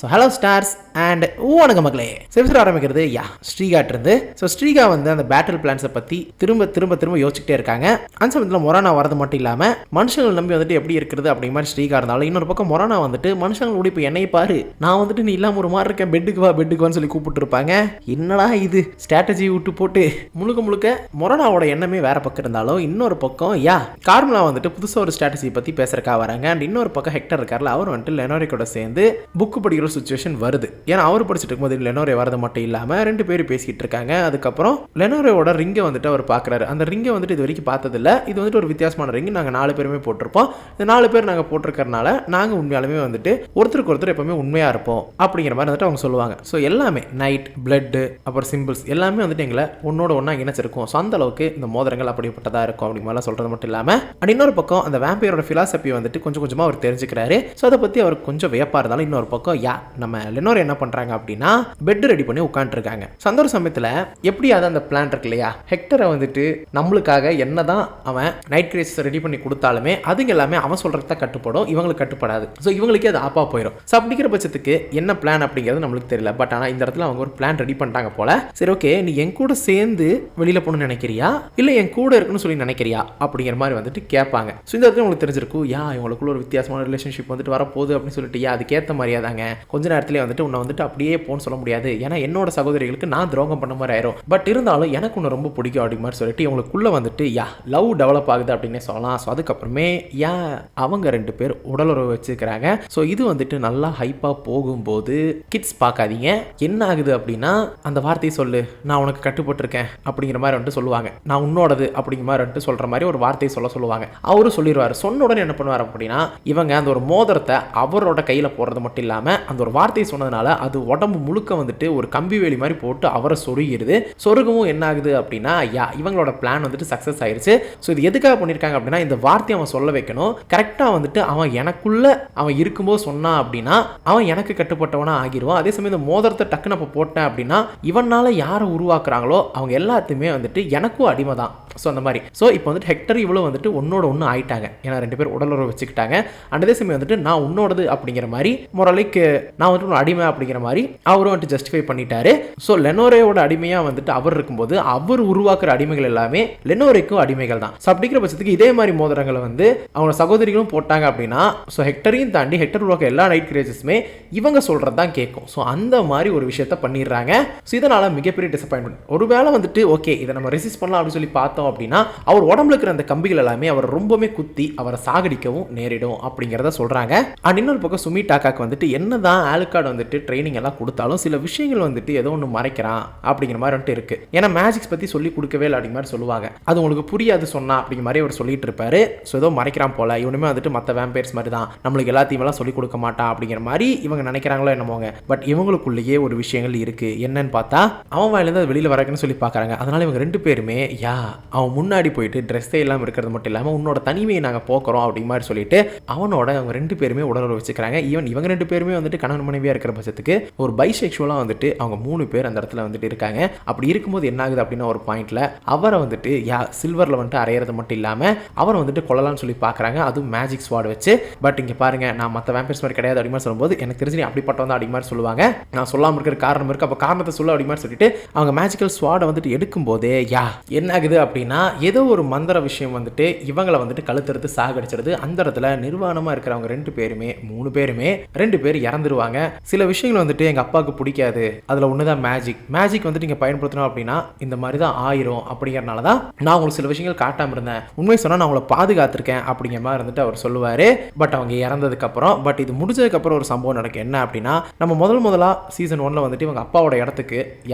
So hello stars and வணக்கம் மக்களே. செப்சர் ஆரம்பிக்கிறது ஸ்ரீகாட் இருந்து. ஸோ ஸ்ரீகா வந்து அந்த பேட்டில் பிளான்ஸை பற்றி திரும்ப திரும்ப திரும்ப யோசிச்சுட்டே இருக்காங்க. அந்த சமயத்தில் மொரானா வரது மட்டும் இல்லாமல் மனுஷங்களை நம்பி வந்துட்டு எப்படி இருக்கிறது அப்படிங்கிற மாதிரி ஸ்ரீகா இருந்தாலும், இன்னொரு பக்கம் மொரானா வந்துட்டு மனுஷங்களோட இப்போ என்னை பாரு, நான் வந்துட்டு நீ இல்லாமல் ஒரு மாதிரி இருக்கேன், பெட்டுக்கு வான்னு சொல்லி கூப்பிட்டு இருப்பாங்க. என்னடா இது ஸ்ட்ராட்டஜி விட்டு போட்டு முழுக்க முழுக்க மொரானாவோட எண்ணமே வேற பக்கம் இருந்தாலும், இன்னொரு பக்கம் கார்மலா வந்துட்டு புதுசாக ஒரு ஸ்ட்ராட்டஜி பற்றி பேசுறக்கா வராங்க. அண்ட் இன்னொரு பக்கம் ஹெக்டர் இருக்கார்ல, அவர் வந்துட்டு லெனோரே கூட சேர்ந்து புக்கு படிக்கிற சுச்சுவேஷன் வருது. ஏன்னா அவர் படிச்சுட்டு இருக்கும்போது லெனோரே வரது மட்டும் இல்லாமல் ரெண்டு பேரும் பேசிக்கிட்டு இருக்காங்க. அதுக்கப்புறம் லெனோரேவோட ரிங்கை வந்துட்டு அவர் பார்க்குறாரு. அந்த ரிங்கை வந்துட்டு இது வரைக்கும் பார்த்ததில்ல. இது வந்துட்டு ஒரு வித்தியாசமான ரிங். நாங்கள் 4 பேருமே போட்டிருப்போம். இந்த 4 பேர் நாங்கள் போட்டிருக்கறனால நாங்கள் உண்மையாலுமே வந்துட்டு ஒருத்தருக்கு ஒருத்தர் எப்பவுமே உண்மையாக இருப்போம் அப்படிங்கிற மாதிரி வந்துட்டு அவங்க சொல்லுவாங்க. ஸோ எல்லாமே நைட், பிளட்டு, அப்புறம் சிம்பிள்ஸ் எல்லாமே வந்துட்டு எங்களை ஒன்னோட ஒன்றா இணைச்சிருக்கும். ஸோ அந்த அளவுக்கு இந்த மோதிரங்கள் அப்படிப்பட்டதாக இருக்கும் அப்படிங்கிற மாதிரிலாம் சொல்கிறது மட்டும் இல்லாமல், அண்ட் இன்னொரு பக்கம் அந்த வேம்பையரோட ஃபிலாசபி வந்துட்டு கொஞ்சம் கொஞ்சமாக அவர் தெரிஞ்சுக்கிறாரு. ஸோ அதை பற்றி அவர் கொஞ்சம் வியப்பாக இருந்தாலும், இன்னொரு பக்கம் நம்ம லெனோரே என்ன பண்றாங்க அப்படின்னா பெட் ரெடி பண்ணி உட்காந்துருக்காங்க. சந்தோர சமயத்தில் எப்படியாவது அந்த பிளான் இருக்கு இல்லையா, ஹெக்டரை வந்துட்டு நம்மளுக்காக என்னதான் அவன் நைட் கிரேஸ் ரெடி பண்ணி கொடுத்தாலுமே அதுங்க எல்லாமே அவன் சொல்றது தான் கட்டுப்படும், இவங்களுக்கு கட்டுப்படாது. ஸோ இவங்களுக்கே அது ஆப்பா போயிடும். ஸோ அப்படிங்கிற பட்சத்துக்கு என்ன பிளான் அப்படிங்கிறது நம்மளுக்கு தெரியல. பட் ஆனால் இந்த இடத்துல அவங்க ஒரு பிளான் ரெடி பண்ணிட்டாங்க போல. சரி, ஓகே, நீ என் கூட சேர்ந்து வெளியில போகணும்னு நினைக்கிறியா இல்லை என் கூட இருக்குன்னு சொல்லி நினைக்கிறியா அப்படிங்கிற மாதிரி வந்துட்டு கேட்பாங்க. ஸோ இந்த இடத்துல உங்களுக்கு தெரிஞ்சிருக்கும், இவங்களுக்குள்ள ஒரு வித்தியாசமான ரிலேஷன்ஷிப் வந்துட்டு வரப்போகுது அப்படின்னு சொல்லிட்டு அதுக்கேற்ற மாதிரியா தாங்க கொஞ்ச நேரத்திலே வந்துட்டு உன்னை வந்துட்டு அப்படியே போன்னு சொல்ல முடியாது, ஏன்னா என்னோட சகோதரிகளுக்கு நான் துரோகம் பண்ண மாதிரி ஆயிரும். பட் இருந்தாலும் எனக்கு ஒன்று ரொம்ப பிடிக்கும் அப்படி மாதிரி சொல்லிட்டு இவங்களுக்குள்ள வந்துட்டு லவ் டெவலப் ஆகுது அப்படின்னே சொல்லலாம். ஸோ அதுக்கப்புறமே அவங்க 2 பேர் உடலுறவு வச்சுக்கிறாங்க. ஸோ இது வந்துட்டு நல்லா ஹைப்பாக போகும்போது கிட்ஸ் பார்க்காதீங்க, என்ன ஆகுது அப்படின்னா அந்த வார்த்தையை சொல்லு, நான் உனக்கு கட்டுப்பட்டுருக்கேன் அப்படிங்கிற மாதிரி வந்துட்டு சொல்லுவாங்க. நான் உன்னோடது அப்படிங்கிற மாதிரி வந்துட்டு சொல்கிற மாதிரி ஒரு வார்த்தையை சொல்லுவாங்க. அவரும் சொல்லிடுவார். சொன்ன உடனே என்ன பண்ணுவார் அப்படின்னா, இவங்க அந்த ஒரு மோதிரத்தை அவரோட கையில் போடுறது மட்டும் இல்லாமல் அந்த ஒரு வார்த்தையை சொன்னதுனால அது உடம்பு முழுக்க வந்துட்டு ஒரு கம்பி வேலி மாதிரி போட்டு அவரை சொருகிடுது. சொருகவும் என்ன ஆகுது அப்படின்னா இவங்களோட பிளான் வந்துட்டு சக்ஸஸ் ஆயிடுச்சு. ஸோ இது எதுக்காக பண்ணியிருக்காங்க அப்படின்னா, இந்த வார்த்தையை அவன் சொல்ல வைக்கணும். கரெக்டாக வந்துட்டு அவன் எனக்குள்ள அவன் இருக்கும்போது சொன்னான் அப்படின்னா அவன் எனக்கு கட்டுப்பட்டவனா ஆகிடுவான். அதே சமயம் இந்த மோதிரத்தை டக்குன்னு அப்போ போட்டேன் அப்படின்னா இவனால யாரை உருவாக்குறாங்களோ அவங்க எல்லாத்தையுமே வந்துட்டு எனக்கும் அடிமை தான். ஸோ அந்த மாதிரி. ஸோ இப்போ வந்துட்டு ஹெக்டர் இவ்வளோ வந்துட்டு ஒன்னோட ஒன்று ஆயிட்டாங்க. ஏன்னா 2 பேர் உடலுறவு வச்சுக்கிட்டாங்க. அதே சமயம் வந்துட்டு நான் உன்னோடது அப்படிங்கிற மாதிரி மொரலைக்கு நான் வந்துட்டு அடிமை அப்படிங்கிற மாதிரி அவரும் வந்துட்டு ஜஸ்டிஃபை பண்ணிட்டாரு. ஸோ லெனோரேயோட அடிமையாக வந்துட்டு அவர் இருக்கும்போது அவர் உருவாக்குற அடிமைகள் எல்லாமே லெனோரேக்கும் அடிமைகள் தான். ஸோ அப்படிங்கிற பட்சத்துக்கு இதே மாதிரி மோதிரங்களை வந்து அவங்க சகோதரிகளும் போட்டாங்க அப்படின்னா, ஸோ ஹெக்டரையும் தாண்டி ஹெக்டர் உருவாக்க எல்லா நைட் கிரேஜஸுமே இவங்க சொல்கிறது தான் கேட்கும். ஸோ அந்த மாதிரி ஒரு விஷயத்த பண்ணிடுறாங்க. ஸோ இதனால் மிகப்பெரிய டிசப்பாயின்மெண்ட். ஒருவேளை வந்துட்டு ஓகே இதை நம்ம ரெசிஸ்ட் பண்ணலாம் அப்படின்னு சொல்லி பார்த்தோம் அப்படின்னா அவர் உடம்புல இருக்கிற அந்த கம்பிகள் எல்லாமே அவர் ரொம்பவே குத்தி அவரை சாகடிக்கவும் நேரிடும் அப்படிங்கிறத சொல்றாங்க. அண்ட் இன்னொரு பக்கம் சுமி டாக்காக்கு வந்துட்டு என்னதான் ஆலுக்கார்டு வந்துட்டு ட்ரைனிங் எல்லாம் கொடுத்தாலும் சில விஷயங்கள் வந்துட்டு ஏதோ ஒன்று மறைக்கிறான் அப்படிங்கிற மாதிரி வந்துட்டு இருக்கு. ஏன்னா மேஜிக்ஸ் பத்தி சொல்லி கொடுக்கவே இல்லை அப்படிங்கிற மாதிரி சொல்லுவாங்க. அது உங்களுக்கு புரியாது சொன்னா அப்படிங்கிற மாதிரி அவர் சொல்லிட்டு இருப்பாரு. ஸோ ஏதோ மறைக்கிறான் போல, இவனுமே வந்துட்டு மற்ற வேம்பையர்ஸ் மாதிரி தான், நம்மளுக்கு எல்லாத்தையும் எல்லாம் சொல்லி கொடுக்க மாட்டான் அப்படிங்கிற மாதிரி இவங்க நினைக்கிறாங்களோ என்னமோங்க. பட் இவங்களுக்குள்ளேயே ஒரு விஷயங்கள் இருக்கு. என்னன்னு பார்த்தா அவன் வாயிலிருந்து அது வெளியில் வரக்குன்னு சொல்லி பார்க்குறாங்க. அதனால இவங்க 2 பேருமே அவன் முன்னாடி போயிட்டு ட்ரெஸ்ஸே இல்லாமல் இருக்கிறது மட்டும் இல்லாமல் உன்னோட தனிமையை நாங்கள் போக்குறோம் அப்படிங்கிற மாதிரி சொல்லிட்டு அவனோட அவங்க 2 பேருமே உடலுறவு வச்சுக்கிறாங்க. ஈவன் இவங்க 2 பேருமே வந்துட்டு கணவன் மனைவியாக இருக்கிற பட்சத்துக்கு ஒரு பைசெக்சுவலாக வந்துட்டு அவங்க 3 பேர் அந்த இடத்துல வந்துட்டு இருக்காங்க. அப்படி இருக்கும்போது என்ன ஆகுது அப்படின்னா ஒரு பாயிண்ட்ல அவரை வந்துட்டு சில்வரில் வந்துட்டு அரையிறது மட்டும் இல்லாமல் அவரை வந்துட்டு கொள்ளலாம்னு சொல்லி பார்க்குறாங்க. அதுவும் மேஜிக் ஸ்வாட் வச்சு. பட் இங்கே பாருங்க, நான் மற்ற வேம்பையர்ஸ் மாதிரி கிடையாது அப்படிங்கிற சொல்லும்போது எனக்கு தெரிஞ்சு அப்படிப்பட்டவன் தான் அப்படிங்கிற மாதிரி சொல்லுவாங்க. நான் சொல்லாமல் இருக்கிற காரணம் இருக்கு, அப்போ காரணத்தை சொல்ல அப்படிங்கிற மாதிரி சொல்லிட்டு அவங்க மேஜிக்கல் ஸ்வாடை வந்துட்டு எடுக்கும்போதே என்ன ஆகுது அப்படின்னா ஏதோ ஒரு மந்திர விஷயம் வந்துட்டு இவங்களை வந்துட்டு கழுத்தெடுத்து சாகடிச்சிருது. அந்த இடத்துல நிர்வாணமாக இருக்கிறவங்க 2 பேருமே 3 பேருமே 2 பேர் இறந்துருவாங்க. சில விஷயங்கள் வந்துட்டு எங்கள் அப்பாவுக்கு பிடிக்காது, அதில் ஒன்று தான் மேஜிக் வந்துட்டு நீங்கள் பயன்படுத்தணும் அப்படின்னா இந்த மாதிரி தான் ஆயிரும் அப்படிங்கிறனால தான் நான் உங்களுக்கு சில விஷயங்கள் காட்டாமல் இருந்தேன், உண்மை சொன்னால் நான் உங்களை பாதுகாத்திருக்கேன் அப்படிங்கிற மாதிரி வந்துட்டு அவர் சொல்லுவார். பட் அவங்க இறந்ததுக்கப்புறம் பட் இது முடிஞ்சதுக்கப்புறம் ஒரு சம்பவம் நடக்கும். என்ன அப்படின்னா நம்ம முதலாக சீசன் 1 வந்துட்டு இவங்க அப்பாவோட இடத்துக்கு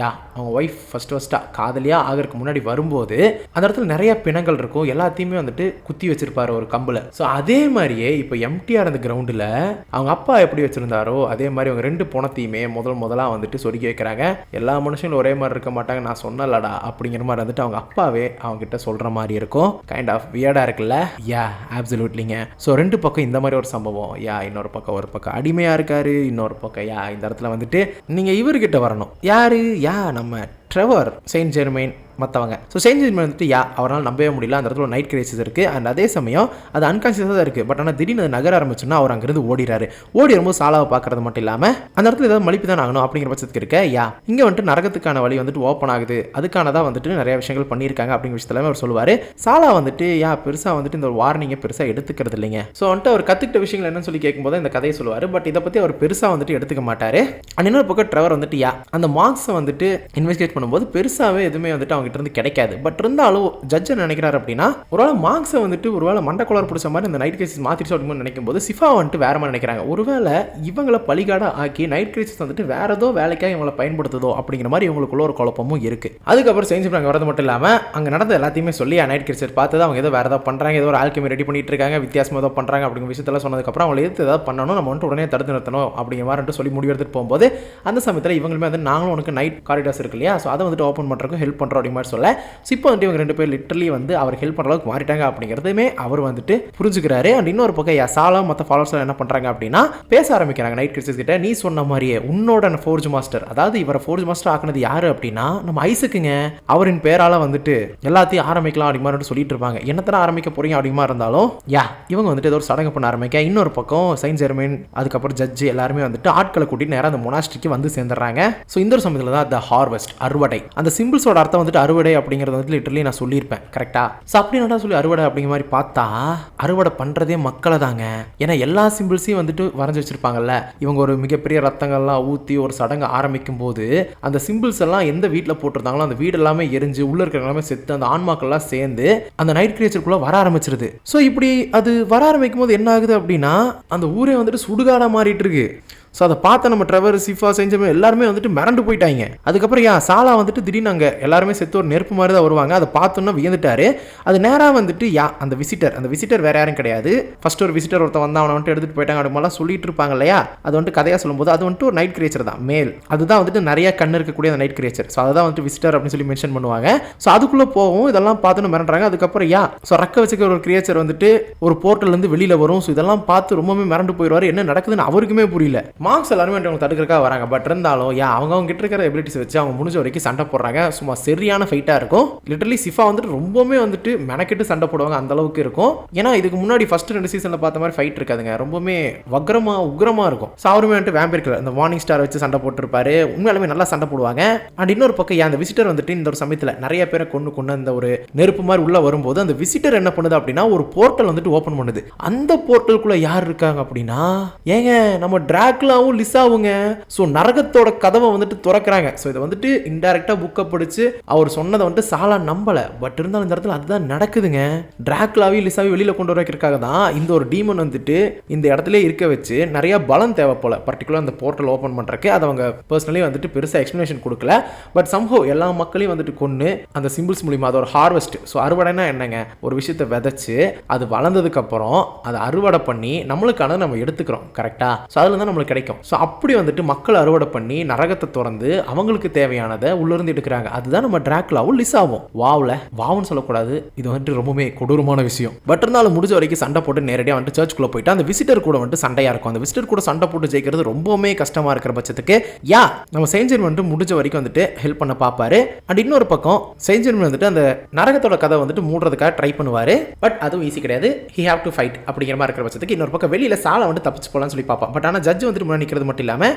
அவங்க ஒய்ஃப் ஃபஸ்ட்டாக காதலியாக ஆகிறதுக்கு முன்னாடி வரும்போது அந்த இடத்துல நிறைய பிணங்கள் இருக்கும், எல்லாத்தையுமே வந்துட்டு குத்தி வச்சிருப்பாரு ஒரு கம்புல. ஸோ அதே மாதிரியே இப்போ எம்டிஆர் இருந்த கிரவுண்டில் அவங்க அப்பா எப்படி வச்சிருந்தாரோ அதே மாதிரி அவங்க 2 பணத்தையுமே முதலாக வந்துட்டு சொருகி வைக்கிறாங்க. எல்லா மனுஷங்களும் ஒரே மாதிரி இருக்க மாட்டாங்க, நான் சொன்னலடா அப்படிங்கிற மாதிரி வந்துட்டு அவங்க அப்பாவே அவங்க கிட்ட சொல்ற மாதிரி இருக்கும். கைண்ட் ஆஃப் வியர்டா இருக்குல்ல? அப்சல்யூட்லிங்க. ஸோ 2 பக்கம் இந்த மாதிரி ஒரு சம்பவம். இன்னொரு பக்கம் ஒரு பக்கம் அடிமையா இருக்காரு, இன்னொரு பக்கம் இந்த இடத்துல வந்துட்டு நீங்க இவர்கிட்ட வரணும். யாரு? நம்ம ட்ரெவர் செயின்ட் ஜெர்மைன் மற்றவங்க. ஸோ செயின்ட் ஜெர்மைன் வந்துட்டு அவரால் நம்பவே முடியல, அந்த இடத்துல நைட் கிரைசிஸ் இருக்குது. அண்ட் அதே சமயம் அது அன்கான்சியஸாக தான் இருக்குது. பட் ஆனால் திடீர்னு அது நகர ஆரம்பிச்சுன்னா அவர் அங்கிருந்து ஓடிறாரு. ஓடி வரும்போது சாலாவை பார்க்கறது மட்டும் இல்லாமல் அந்த இடத்துல ஏதாவது மலிப்பு தான் ஆகணும் அப்படிங்கிற பட்சத்துக்கு இருக்க இங்கே வந்துட்டு நரகத்துக்கான வழி வந்துட்டு ஓப்பன் ஆகுது, அதுக்கானதான் வந்துட்டு நிறைய விஷயங்கள் பண்ணியிருக்காங்க அப்படிங்கிற விஷயத்துல அவர் சொல்லுவார். சாலா வந்துட்டு பெருசாக வந்துட்டு இந்த ஒரு வார்னிங்கை பெருசாக எடுத்துக்கிறது இல்லைங்க. ஸோ வந்துட்டு அவர் கற்றுக்கிட்ட விஷயங்கள் என்னன்னு சொல்லி கேட்கும்போது இந்த கதையை சொல்லுவார். பட் இதை பற்றி அவர் பெருசாக வந்துட்டு எடுத்துக்க மாட்டார். அண்ட் இன்னொரு பக்கம் ட்ரெவர் வந்துட்டு அந்த மார்க்ஸை வந்துட்டு இன்வெஸ்டிகேட் பண்ணும்போது பெருசாகவே எதுவுமே வந்துட்டு அவங்ககிட்ட இருந்து கிடைக்காது. பட் இருந்தாலும் ஜட்ஜ் நினைக்கிறாரு அப்படின்னா ஒருவேளை மார்க்ஸை வந்துட்டு ஒருவேளை மண்டக்குளர் பிடிச்ச மாதிரி இந்த நைட் கிரைசிஸ் மாற்றிட்டு அப்படின்னு நினைக்கும் போது சிஃபா வந்துட்டு வேற மாதிரி நினைக்கிறாங்க. ஒருவேளை இவங்களை பலிகாடாக ஆக்கி நைட் கிரைசிஸ் வந்துட்டு வேற ஏதோ வேலைக்காக இவங்களை பயன்படுத்துதோ அப்படிங்கிற மாதிரி இவங்களுக்குள்ள ஒரு குழப்பமும் இருக்கு. அதுக்கப்புறம் செஞ்சு அங்கே வரது மட்டும் இல்லாமல் அங்கே நடந்த எல்லாத்தையுமே சொல்லி நைட் கிரைசிஸ் பார்த்து அவங்க ஏதோ வேற ஏதாவது பண்ணுறாங்க, ஏதோ ஒரு ஆல்கெமி ரெடி பண்ணிட்டு இருக்காங்க, வித்தியாசமாக ஏதோ பண்ணுறாங்க அப்படிங்கிற விஷயத்தெல்லாம் சொன்னதுக்கப்புறம் அவங்களை எதிர்த்து ஏதாவது பண்ணணும், நம்ம வந்துட்டு உடனே தடுத்து நிறுத்தணும் அப்படிங்கிற மாதிரி சொல்லி முடிவு எடுத்துட்டு போகும்போது அந்த சமயத்தில் இவங்களுமே வந்து நாங்களும் உனக்கு நைட் காரிடார்ஸ் இருக்கு இல்லையா, ஸோ அதை வந்துட்டு ஓப்பன் பண்ணுறதுக்கு ஹெல்ப் பண்ணுறோம் அப்படிங்கிற மாதிரி சொல்ல இப்போ வந்துட்டு இவங்க 2 பேர் லிட்டரலி வந்து அவர் ஹெல்ப் பண்ணுற அளவுக்கு மாறிட்டாங்க அப்படிங்கிறதுமே அவர் வந்துட்டு புரிஞ்சுக்கிறாரு. அண்ட் இன்னொரு பக்கம் சாலா மற்ற ஃபாலோவர்ஸ் என்ன பண்ணுறாங்க அப்படின்னா பேச ஆரம்பிக்கிறாங்க நைட் கிரைசிஸ் கிட்ட. நீ சொன்ன மாதிரியே உன்னோட ஃபோர்ஜ் மாஸ்டர், அதாவது இவரை ஃபோர்ஜ் மாஸ்டர் ஆக்குனது யாரு அப்படின்னா நம்ம ஐசக்குங்க, அவரின் பேரால வந்துட்டு எல்லாத்தையும் ஆரம்பிக்கலாம் அப்படி மாதிரி சொல்லிட்டு இருப்பாங்க. என்னத்தன ஆரம்பிக்க போறீங்க அப்படிமா இருந்தாலும் இவங்க வந்துட்டு ஏதோ ஒரு சடங்கு பண்ண ஆரம்பிக்க இன்னொரு பக்கம் செயின்ட் ஜெர்மைன் அதுக்கப்புறம் ஜட்ஜ் எல்லாருமே வந்துட்டு ஆட்களை கூட்டிட்டு நேரம் அந்த மொனாஸ்ட்ரிக்கு வந்து சேர்ந்துடுறாங்க. ஸோ இந்த ஒரு சமயத்தில் தான் த ஹார்வெஸ்ட் அறுவடை, அந்த சிம்பிள்ஸோட அர்த்தம் வந்துட்டு அறுவடை அப்படிங்கிறது வந்துட்டு லிட்டரலி நான் சொல்லியிருப்பேன் கரெக்டா. ஸோ அப்படி நல்லா சொல்லி அறுவடை அப்படிங்கிற மாதிரி பார்த்தா அறுவடை பண்றதே மக்களை தாங்க. ஏன்னா எல்லா சிம்பிள்ஸையும் வந்துட்டு வரைஞ்சி வச்சிருப்பாங்கல்ல, இவங்க ஒரு மிகப்பெரிய ரத்தங்கள்லாம் ஊற்றி ஒரு சடங்கு ஆரம்பிக்கும் போது அந்த சிம்பிள்ஸ் எல்லாம் எந்த வீட்டில் போட்டிருந்தாங்களோ அந்த வீடு எல்லாமே எரிஞ்சு உள்ள இருக்கிற எல்லாமே செத்து அந்த ஆன்மாக்கள்லாம் சேர்ந்து அந்த நைட் கிரியேச்சருக்குள்ள வர ஆரம்பிச்சிருது. ஸோ இப்படி அது வர ஆரம்பிக்கும் போது என்ன ஆகுது அப்படின்னா அந்த ஊரே வந்துட்டு சுடுகாடாக மாறிட்டு இருக்கு. ஸோ அதை பார்த்த நம்ம ட்ரெவர் சிஃபா செஞ்சமே எல்லாருமே வந்துட்டு மிரண்டு போயிட்டாங்க. அதுக்கப்புறம் சாலா வந்துட்டு திடீர்னு அங்கே எல்லாருமே செத்து ஒரு நெருப்பு மாதிரி தான் வருவாங்க. அதை பார்த்தோன்னா வியந்துட்டாரு. அது நேராக வந்துட்டு அந்த விசிட்டர் வேற யாரும் கிடையாது. ஃபர்ஸ்ட் ஒரு விசிட்டர் ஒருத்தன் வந்து அவனை வந்துட்டு எடுத்துகிட்டு போயிட்டாங்க அப்படிமாலாம் சொல்லிட்டு இருப்பாங்க இல்லையா, அது வந்துட்டு கதையாக சொல்லும்போது அது வந்துட்டு ஒரு நைட் கிரியேச்சர் தான், மேல். அதுதான் வந்துட்டு நிறைய கண்ணு இருக்கக்கூடிய அந்த நைட் கிரியேச்சர். ஸோ அதான் வந்துட்டு விசிட்டர் அப்படின்னு சொல்லி மென்ஷன் பண்ணுவாங்க. ஸோ அதுக்குள்ளே போகும், இதெல்லாம் பார்த்துன்னு மிரண்டுறாங்க. அதுக்கப்புறம் ஸோ ரக்க வச்சுக்கிற ஒரு கிரியேச்சர் வந்துட்டு ஒரு போர்ட்டல்லேருந்து வெளியில் வரும். ஸோ இதெல்லாம் பார்த்து ரொம்பவே மிரண்டு போயிடுவார். என்ன நடக்குதுன்னு அவருக்குமே புரியல. மார்க்ஸ் எல்லாருமே அவங்க தடுக்கிறக்காக வராங்க. பட் இருந்தாலும் அவங்க கிட்ட இருக்கிற எபிலிட்டிஸ் வச்சு அவங்க முடிஞ்ச வரைக்கும் சண்டை போடுறாங்க. சும்மா சரியான ஃபைட்டாக இருக்கும். லிட்டரலி சிஃபா வந்துட்டு ரொம்பவே வந்துட்டு மெனக்கிட்டு சண்டை போடுவாங்க, அந்த அளவுக்கு இருக்கும். ஏன்னா இதுக்கு முன்னாடி ஃபர்ஸ்ட் 2 சீசனில் பார்த்த மாதிரி ஃபைட் இருக்காதுங்க, ரொம்பவே உக்ரமா இருக்கும். ஸோ அவருமே வந்துட்டு வேம்பையர் அந்த மார்னிங் ஸ்டார் வச்சு சண்டை போட்டுருப்பாரு. உண்மையாலுமே நல்லா சண்டை போடுவாங்க. அண்ட் இன்னொரு பக்கம் அந்த விசிட்டர் வந்துட்டு இந்த ஒரு சமயத்தில் நிறைய பேரை கொண்டு அந்த ஒரு நெருப்பு மாதிரி உள்ள வரும்போது அந்த விசிட்டர் என்ன பண்ணுது அப்படின்னா ஒரு போர்ட்டல் வந்துட்டு ஓப்பன் பண்ணுது. அந்த போர்ட்டலுக்குள்ள யார் இருக்காங்க அப்படின்னா நம்ம டிராகுலாவும் லிசாவுங்க. ஸோ நரகத்தோட கதவை வந்துட்டு திறக்கிறாங்க. ஸோ இதை வந்துட்டு இன்டைரக்டா புக்கை படிச்சு அவர் சொன்னதை வந்துட்டு சாலா நம்பல. பட் இருந்தாலும் இந்த இடத்துல அதுதான் நடக்குதுங்க. டிராகுலாவையும் லிசாவையும் வெளியில கொண்டு வரதுக்காக தான் இந்த ஒரு டீமன் வந்துட்டு இந்த இடத்துல இருக்க வச்சு நிறைய பலம் தேவை போல, பர்டிகுலர் அந்த போர்ட்டல் ஓப்பன் பண்றதுக்கு. அது அவங்க பர்சனலி வந்துட்டு பெருசா எக்ஸ்பிளனேஷன் கொடுக்கல. பட் சம்ஹோ எல்லா மக்களையும் வந்துட்டு கொண்டு அந்த சிம்பிள்ஸ் மூலியமா அது ஒரு ஹார்வெஸ்ட். ஸோ அறுவடைனா என்னங்க, ஒரு விஷயத்தை விதைச்சு அது வளர்ந்ததுக்கு அப்புறம் அதை அறுவடை பண்ணி நம்மளுக்கானதை நம்ம எடுத்துக்கிறோம் கரெக்டா. ஸோ அதுல தான் நம்மளுக்கு கிடைக்கும். ஸோ அப்படி வந்துட்டு மக்கள் அறுவடை பண்ணி நரகத்தை திறந்து அவங்களுக்கு தேவையானதை உள்ளிருந்து எடுக்கிறாங்க. அதுதான் நம்ம டிராகுலாவும் லிசாவும். வாவுன்னு சொல்லக்கூடாது, இது வந்துட்டு ரொம்பவே கொடூரமான விஷயம். பட் இருந்தாலும் முடிஞ்ச வரைக்கும் சண்டை போட்டு நேரடியாக வந்துட்டு சர்ச்சுக்குள்ள போயிட்டு அந்த விசிட்டர் கூட வந்துட்டு சண்டையா இருக்கும். அந்த விசிட்டர் கூட சண்டை போட்டு ஜெயிக்கிறது ரொம்பவுமே கஷ்டமா இருக்கிற பட்சத்துக்கு நம்ம செயின்ட் ஜெர்மைன் வந்துட்டு முடிஞ்ச வரைக்கும் வந்துட்டு ஹெல்ப் பண்ண பார்ப்பாரு. அண்ட் இன்னொரு பக்கம் செயின்ட் ஜெர்மைன் வந்துட்டு அந்த நரகத்தோட கதை வந்துட்டு மூடுறதுக்காக ட்ரை பண்ணுவாரு. பட் அதுவும் ஈஸி கிடையாது. ஹி ஹேவ் டு ஃபைட் அப்படிங்கிற மாதிரி இருக்கிற பட்சத்துக்கு இன்னொரு பக்கம் வெளியில சாலை வந்து தப்பிச்சு போலாம்னு சொல்லி பார்ப்பான். பட் ஆனால் ஜட்ஜ் வந்துட்டு முன்னாடி நிற்கிறது மட்டும் இல்லாமல்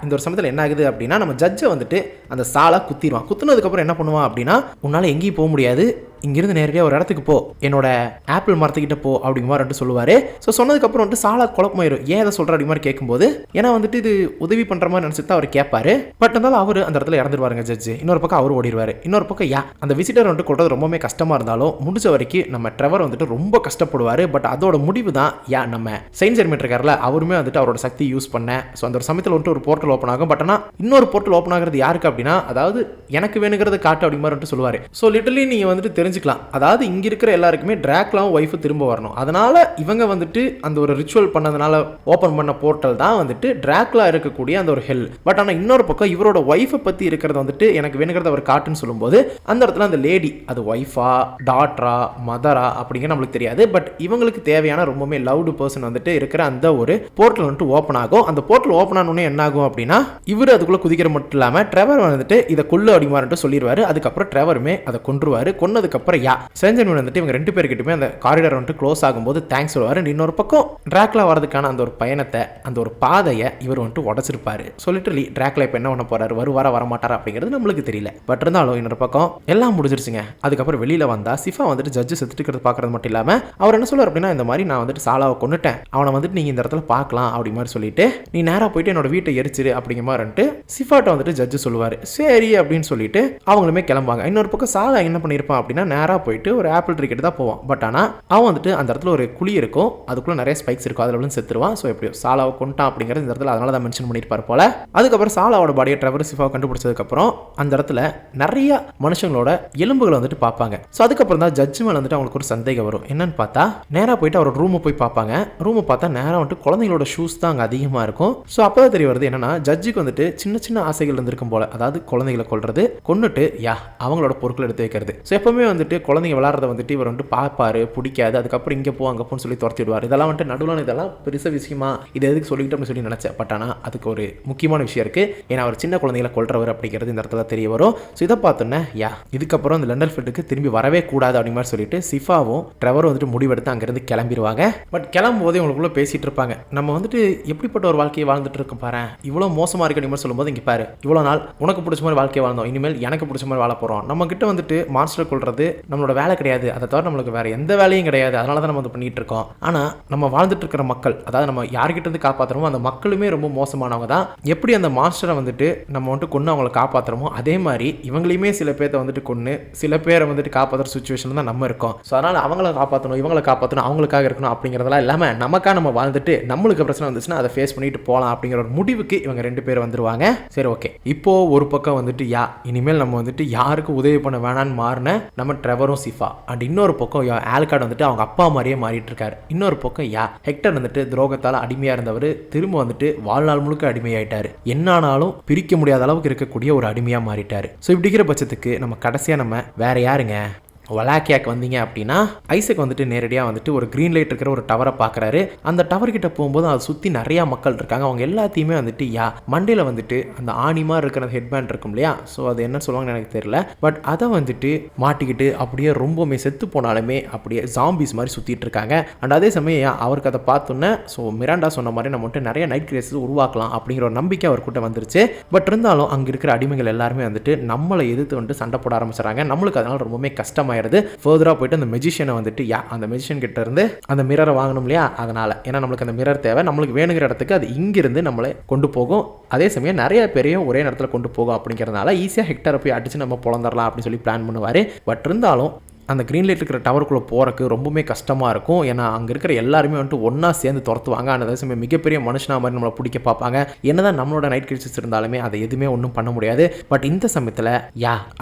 இந்த ஒரு சமயத்தில் என்ன ஆகுது அப்படின்னா நம்ம ஜட்ஜை வந்துட்டு அந்த சாலை குத்திடுவான். குத்துனதுக்கப்புறம் என்ன பண்ணுவான் அப்படின்னா உன்னால் எங்கேயும் போக முடியாது, இங்கிருந்து நேரடியாக ஒரு இடத்துக்கு போ, என்னோட ஆப்பிள் மரத்துக்கிட்ட போ அப்படிங்கிற மாதிரி சொல்லுவார். ஸோ சொன்னதுக்கப்புறம் வந்துட்டு சாலா குழப்பமாயிரும். ஏன் அதை சொல்கிற அப்படி மாதிரி கேட்கும்போது ஏன்னா வந்துட்டு இது உதவி பண்ணுற மாதிரி நினச்சிட்டு தான் அவர் கேட்பாரு. பட் இருந்தாலும் அவர் அந்த இடத்துல இறந்துருவாருங்க ஜட்ஜ். இன்னொரு பக்கம் அவர் ஓடிடுவார். இன்னொரு பக்கம் அந்த விசிட்டர் வந்துட்டு கொண்டது ரொம்பவே கஷ்டமாக இருந்தாலும் முடிஞ்ச வரைக்கும் நம்ம ட்ரெவர் வந்துட்டு ரொம்ப கஷ்டப்படுவார். பட் அதோட முடிவு தான் நம்ம செயின்ட் ஜெர்மைன் இருக்கார்ல, அவருமே வந்துட்டு அவரோட சக்தி யூஸ் பண்ண. ஸோ அந்த ஒரு சமயத்தில் வந்துட்டு ஒரு போர்ட்டல் ஓப்பன் ஆகும். பட் ஆனால் இன்னொரு போர்ட்டல் ஓப்பன் ஆகிறது யாருக்கு அப்படின்னா அதாவது எனக்கு வேணுங்கிறது காட்டு அப்படி மாதிரி வந்துட்டு சொல்லுவார். ஸோ லிட்டரலி நீங்கள் வந்துட்டு தெரிஞ்சு தெரிஞ்சுக்கலாம். அதாவது இங்க இருக்கிற எல்லாருக்குமே டிராக்குலாவும் ஒய்ஃபு திரும்ப வரணும். அதனால இவங்க வந்துட்டு அந்த ஒரு ரிச்சுவல் பண்ணதுனால ஓப்பன் பண்ண போர்ட்டல் தான் வந்துட்டு டிராக்குலா இருக்கக்கூடிய அந்த ஒரு ஹெல். பட் ஆனால் இன்னொரு பக்கம் இவரோட ஒய்ஃபை பற்றி இருக்கிறத வந்துட்டு எனக்கு வேணுங்கிறத அவர் காட்டுன்னு சொல்லும்போது அந்த இடத்துல அந்த லேடி அது ஒய்ஃபா டாட்டரா மதரா அப்படிங்கிற நம்மளுக்கு தெரியாது. பட் இவங்களுக்கு தேவையான ரொம்பவே லவ்டு பர்சன் வந்துட்டு இருக்கிற அந்த ஒரு போர்ட்டல் வந்துட்டு ஓப்பன் ஆகும். அந்த போர்ட்டல் ஓப்பன் ஆனோடனே என்ன ஆகும் அப்படின்னா இவர் அதுக்குள்ள குதிக்கிற மட்டும் இல்லாமல் ட்ரெவர் வந்துட்டு இதை கொள்ளு அடிமாறுன்ட்டு சொல்லிடுவாரு. அதுக்கப்புறம் ட்ரெவருமே அதை கொன்றுவாரு. கொன்னதுக்கப்புறம் செஞ்சன்மன் வந்துட்டு இவங்க 2 பேர்கிட்டயுமே அந்த காரிடார் வந்துட்டு க்ளோஸ் ஆகும்போது தேங்க்ஸ் சொல்லுவாரு. இன்னொரு பக்கம் டிராக்குலா வரதுக்கான அந்த ஒரு பயணத்தை அந்த ஒரு பாதையை இவர் வந்துட்டு உடச்சிருப்பாரு. சொல்லிட்டு டிராக்குலா இப்போ என்ன பண்ண போறாரு, வருவாரா வரமாட்டாரா அப்படிங்கிறது நம்மளுக்கு தெரியல. பட் இருந்தாலும் இன்னொரு பக்கம் எல்லாம் முடிஞ்சிருச்சுங்க. அதுக்கப்புறம் வெளியில வந்தா சிஃபா வந்துட்டு ஜட்ஜு செத்துட்டு பார்க்கறது மட்டும் இல்லாம அவர் என்ன சொல்றாரு அப்படின்னா இந்த மாதிரி நான் வந்துட்டு சாலாவை கொண்டுட்டேன், அவனை வந்துட்டு நீங்க இந்த இடத்துல பார்க்கலாம் அப்படி மாதிரி சொல்லிட்டு நீ நேரா போயிட்டு என்னோட வீட்டை எரிச்சிரு அப்படிங்கிற மாதிரி சிஃபாட்ட வந்துட்டு ஜட்ஜு சொல்லுவாரு. சரி அப்படின்னு சொல்லிட்டு அவங்களுமே கிளம்பாங்க. இன்னொரு பக்கம் சாலா என்ன பண்ணிருப்பான் அப்படின்னா நேரா போயிட்டு ஒரு ஆப்பிள் ட்ரீ கிட்ட தான் போவான். பட் ஆனா அவன் வந்துட்டு அந்த இடத்துல ஒரு குழி இருக்கும், அதுக்குள்ள நிறைய ஸ்பைக்ஸ் இருக்கும், அதுல வந்து செத்துருவான். ஸோ எப்படியோ சாலாவை கொண்டுட்டான் அப்படிங்கிறது இந்த இடத்துல அதனால தான் மென்ஷன் பண்ணியிருப்பார் போல. அதுக்கப்புறம் சாலாவோட பாடியை ட்ரெவர் சிஃபாவை கண்டுபிடிச்சதுக்கு அப்புறம் அந்த இடத்துல நிறைய மனுஷங்களோட எலும்புகளை வந்துட்டு பார்ப்பாங்க. ஸோ அதுக்கப்புறம் தான் ஜட்ஜு மேல வந்துட்டு அவங்களுக்கு ஒரு சந்தேகம் வரும். என்னன்னு பார்த்தா நேரா போயிட்டு அவரோட ரூமை போய் பார்ப்பாங்க. ரூமை பார்த்தா நேரா வந்துட்டு குழந்தைங்களோட ஷூஸ் தான் அங்கே அதிகமாக இருக்கும். ஸோ அப்போ தெரிய வருது என்னன்னா ஜட்ஜுக்கு வந்துட்டு சின்ன சின்ன ஆசைகள் இருந்திருக்கும் போல. அதாவது குழந்தைகளை கொல்றது, கொன்னுட்டு அவங்களோட பொருட்கள் எடுத்து வைக்கிறது. ஸோ எப்பவுமே வந்துட்டு குழந்தைங்க விளாட்றத வந்துட்டு இவர் வந்துட்டு பார்ப்பாரு, பிடிக்காது. அதுக்கப்புறம் இங்கே போ அங்கே போன்னு சொல்லி துரத்தி விடுவார். இதெல்லாம் வந்துட்டு நடுவில் இதெல்லாம் பெருச விஷயமா இது எதுக்கு சொல்லிக்கிட்டு அப்படின்னு சொல்லி நினைச்சேன். பட் ஆனால் அதுக்கு ஒரு முக்கியமான விஷயம் இருக்கு. ஏன்னா அவர் சின்ன குழந்தைகளை கொல்றவர் அப்படிங்கிறது இந்த இடத்துல தெரிய வரும். ஸோ இதை பார்த்தோன்னே இதுக்கப்புறம் அந்த லண்டன் ஃபீல்டுக்கு திரும்பி வரவே கூடாது அப்படி மாதிரி சொல்லிட்டு சிஃபாவும் ட்ரெவரும் வந்துட்டு முடிவெடுத்து அங்கிருந்து கிளம்பிடுவாங்க. பட் கிளம்பும் போதே உங்களுக்குள்ள பேசிட்டு இருப்பாங்க. நம்ம வந்துட்டு எப்படிப்பட்ட ஒரு வாழ்க்கையை வாழ்ந்துட்டு இருக்க பாரு, இவ்வளோ மோசமா இருக்கு மாதிரி சொல்லும்போது இங்கே பாரு, இவ்வளோ நாள் உனக்கு பிடிச்ச மாதிரி வாழ்க்கையை வாழ்ந்தோம், இனிமேல் எனக்கு பிடிச்ச மாதிரி வாழ போறோம். நம்ம கிட்ட வந்துட்டு மாஸ்டர் கொள்றது நம்மளோட வேலை கிடையாது, அதை தவிர நம்மளுக்கு வேற எந்த வேலையும் கிடையாது. அதனால தான் நம்ம வந்து பண்ணிட்டு இருக்கோம். ஆனா நம்ம வாழ்ந்துட்டு இருக்கிற மக்கள், அதாவது நம்ம யார்கிட்ட இருந்து காப்பாற்றுறோமோ அந்த மக்களுமே ரொம்ப மோசமானவங்க தான். எப்படி அந்த மாஸ்டரை வந்துட்டு நம்ம வந்துட்டு கொண்டு அவங்களை காப்பாற்றுறோமோ அதே மாதிரி இவங்களையுமே சில பேர்த்த வந்துட்டு கொண்டு சில பேரை வந்துட்டு காப்பாற்றுற சுச்சுவேஷன் தான் நம்ம இருக்கோம். ஸோ அதனால அவங்கள காப்பாற்றணும், இவங்களை காப்பாற்றணும், அவங்களுக்காக இருக்கணும் அப்படிங்கிறதெல்லாம் இல்லாமல் நமக்காக நம்ம வாழ்ந்துட்டு நம்மளுக்கு பிரச்சனை வந்துச்சுன்னா அதை ஃபேஸ் பண்ணிட்டு போகலாம் அப்படிங்கிற ஒரு முடிவுக்கு இவங்க 2 பேர் வந்துருவாங்க. சரி ஓகே, இப்போ ஒரு பக்கம் வந்துட்டு இனிமேல் நம்ம வந்துட்டு யாருக்கு உதவி பண்ண வேணான்னு மாறின நம்ம ட்ரெவரும் சிஃபா, அண்ட் இன்னொரு பக்கம் ஆல்கார்ட் வந்துட்டு அவங்க அப்பா மாதிரியே மாறிட்டு இருக்காரு. இன்னொரு பக்கம் ஹெக்டர் வந்துட்டு துரோகத்தால் அடிமையா இருந்தவர் திரும்ப வந்துட்டு வாழ்நாள் முழுக்க அடிமையாயிட்டாரு. என்னானாலும் பிரிக்க முடியாத அளவுக்கு இருக்கக்கூடிய ஒரு அடிமையா மாறிட்டாரு. ஸோ இப்படி இருக்கிற பட்சத்துக்கு நம்ம கடைசியா நம்ம வேற யாருங்க வலாக்கியாக்கு வந்தீங்க அப்படின்னா ஐசக் வந்துட்டு நேரடியாக வந்துட்டு ஒரு க்ரீன் லைட் இருக்கிற ஒரு டவரை பார்க்குறாரு. அந்த டவர்கிட்ட போகும்போது அதை சுற்றி நிறையா மக்கள் இருக்காங்க. அவங்க எல்லாத்தையுமே வந்துட்டு மண்டையில் வந்துட்டு அந்த ஆணிமா இருக்கிற ஹெட்பேண்ட் இருக்கும் இல்லையா, ஸோ அது என்ன சொல்லுவாங்கன்னு எனக்கு தெரியல. பட் அதை வந்துட்டு மாட்டிக்கிட்டு அப்படியே ரொம்பவுமே செத்து போனாலுமே அப்படியே ஜாம்பிஸ் மாதிரி சுற்றிட்டு இருக்காங்க. அண்ட் அதே சமயம் அவருக்கு அதை பார்த்தோன்னே ஸோ மிராண்டா சொன்ன மாதிரி நம்ம வந்துட்டு நிறைய நைட் கிரேஸஸ் உருவாக்கலாம் அப்படிங்கிற ஒரு நம்பிக்கை அவர்கிட்ட வந்துருச்சு. பட் இருந்தாலும் அங்கே இருக்கிற அடிமைகள் எல்லாருமே வந்துட்டு நம்மளை எதிர்த்து வந்துட்டு சண்டை போட ஆரம்பிச்சுறாங்க. நம்மளுக்கு அதனால ரொம்பவுமே கஷ்டமாக ஃபர்தரா போயிட்டு அந்த மெஜிஷியனை வந்துட்டு அந்த மெஜிஷியன் கிட்ட இருந்து அந்த மிரரை வாங்கணும் இல்லையா, அதனால ஏன்னா நம்மளுக்கு அந்த மிரர் தேவை, நம்மளுக்கு வேணுங்கிற இடத்துக்கு அது இங்கிருந்து நம்மளை கொண்டு போகும். அதே சமயம் நிறைய பேரையும் ஒரே நேரத்தில் கொண்டு போகும் அப்படிங்கிறதுனால ஈஸியாக ஹெக்டரை போய் அடிச்சு நம்ம பொழந்துடலாம் அப்படின்னு சொல்லி பிளான் பண்ணுவார். பட் இருந்தாலும் அந்த க்ரீன் லைட் இருக்கிற டவருக்குள்ளே போகிறக்கு ரொம்பவுமே கஷ்டமாக இருக்கும். ஏன்னா அங்கே இருக்கிற எல்லாருமே வந்துட்டு ஒன்றா சேர்ந்து துரத்துவாங்க. அந்த சமயம் மிகப்பெரிய மனுஷனா மாதிரி நம்மளை பிடிக்க பார்ப்பாங்க. என்னதான் நம்மளோட நைட் கிரிச்சஸ் இருந்தாலுமே அதை எதுவுமே ஒன்றும் பண்ண முடியாது. பட் இந்த சமயத்தில்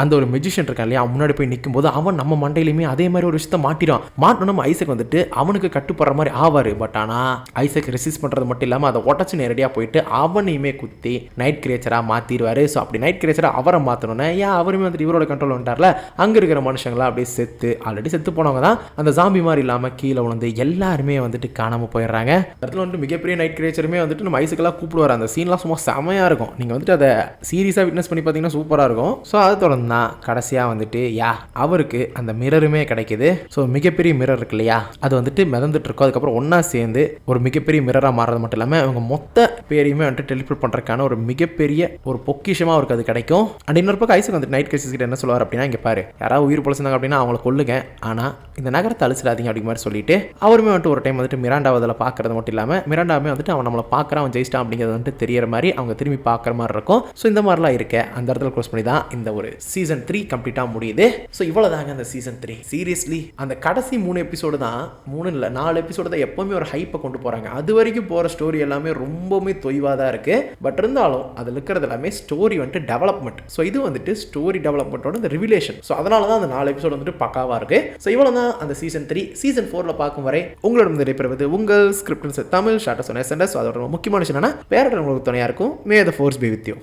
அந்த ஒரு மெஜிஷியன் இருக்கான் இல்லையா, முன்னாடி போய் நிற்கும் போது அவன் நம்ம மண்டையிலுமே அதே மாதிரி ஒரு விஷயத்த மாட்டணும். நம்ம ஐசக் வந்துட்டு அவனுக்கு கட்டுப்படுற மாதிரி ஆவார். பட் ஆனால் ஐசக் ரெசிஸ்ட் பண்ணுறது மட்டும் இல்லாமல் அதை உடச்சு நேரடியாக போயிட்டு அவனையுமே குத்தி நைட் கிரியேச்சராக மாற்றிடுவார். ஸோ அப்படி நைட் கிரியேச்சராக அவரை மாற்றணுன்னே அவருமே வந்துட்டு இவரோட கண்ட்ரோல் வந்துட்டார்ல, அங்கே இருக்கிற மனுஷங்களா அப்படியே ஆல்ரெடி செத்து போனவங்க தான் அந்த ஜாம்பி மாதிரி இல்லாமல் கீழே விழுந்து எல்லாருமே வந்துட்டு காணாமல் போயிடுறாங்க. இடத்துல வந்துட்டு மிகப்பெரிய நைட் கிரியேச்சருமே வந்துட்டு நம்ம ஐசக்கெல்லாம் கூப்பிடுவார். அந்த சீன்லாம் சும்மா செமையாக இருக்கும். நீங்கள் வந்துட்டு அதை சீரியஸாக விட்னஸ் பண்ணி பார்த்தீங்கன்னா சூப்பராக இருக்கும். ஸோ அதை தொடர்ந்து தான் கடைசியாக வந்துட்டு அவருக்கு அந்த மிரருமே கிடைக்குது. ஸோ மிகப்பெரிய மிரர் இருக்கு இல்லையா, அது வந்துட்டு மிதந்துட்டு இருக்கும். அதுக்கப்புறம் ஒன்றா சேர்ந்து ஒரு மிகப்பெரிய மிரராக மாறுறது மட்டும் இல்லாமல் அவங்க மொத்த பேரையுமே வந்துட்டு டெலிபோர்ட் பண்ணுறதுக்கான ஒரு மிகப்பெரிய ஒரு பொக்கிஷமாக அவருக்கு அது கிடைக்கும். அண்ட் இன்னொரு பக்கம் ஐசக் வந்துட்டு நைட் கிரியேச்சர்ஸ் கிட்ட என்ன சொல்லுவார் அப்படின்னா, இங்கே பாரு, யாராவது உயிர் பொழைச்சிருந்தாங்க அப்படின்னா அவங்கள கொல்லுங்க, ஆனால் இந்த நகரத்தை அழிச்சிடாதீங்க அப்படி மாதிரி சொல்லிட்டு அவருமே வந்துட்டு ஒரு டைம் வந்துட்டு மிராண்டாவை அதில் பார்க்கறது மட்டும் இல்லாமல் மிராண்டாவுமே வந்துட்டு அவன் நம்மளை பார்க்குறான், அவன் ஜெயிச்சிட்டான் அப்படிங்கிறது வந்துட்டு தெரியற மாதிரி அவங்க திரும்பி பார்க்குற மாதிரி இருக்கும். ஸோ இந்த மாதிரிலாம் இருக்க அந்த இடத்துல க்ளோஸ் பண்ணி தான் இந்த ஒரு சீசன் 3 கம்ப்ளீட்டாக முடியுது. ஸோ இவ்வளோதாங்க அந்த சீசன் 3. சீரியஸ்லி அந்த கடைசி 3 எபிசோடு தான், 3 இல்லை 4 எபிசோடு தான் எப்போவுமே ஒரு ஹைப்பை கொண்டு போகிறாங்க. அது வரைக்கும் போகிற ஸ்டோரி எல்லாமே ரொம்பவுமே தொய்வாக தான் இருக்குது. பட் இருந்தாலும் அதில் இருக்கிறது எல்லாமே ஸ்டோரி வந்துட்டு டெவலப்மெண்ட். ஸோ இது வந்துட்டு ஸ்டோரி டெவலப்மெண்ட்டோட இந்த ரிவிலேஷன். ஸோ அதனால தான் அந்த 4 எபிசோடு வந்துட்டு பக்காவாக இருக்கு. ஸோ இவ்வளோ தான் அந்த சீசன் 3. சீசன் 4ல் பார்க்கும் வரை உங்களோட விடைபெறுவது உங்கள் ஸ்கிரிப்ட் தமிழ் ஷார்ட்டஸ். அதோட முக்கியமான விஷயம் என்னன்னா பேரட் உங்களுக்கு துணையாக இருக்கும். May the force be with you.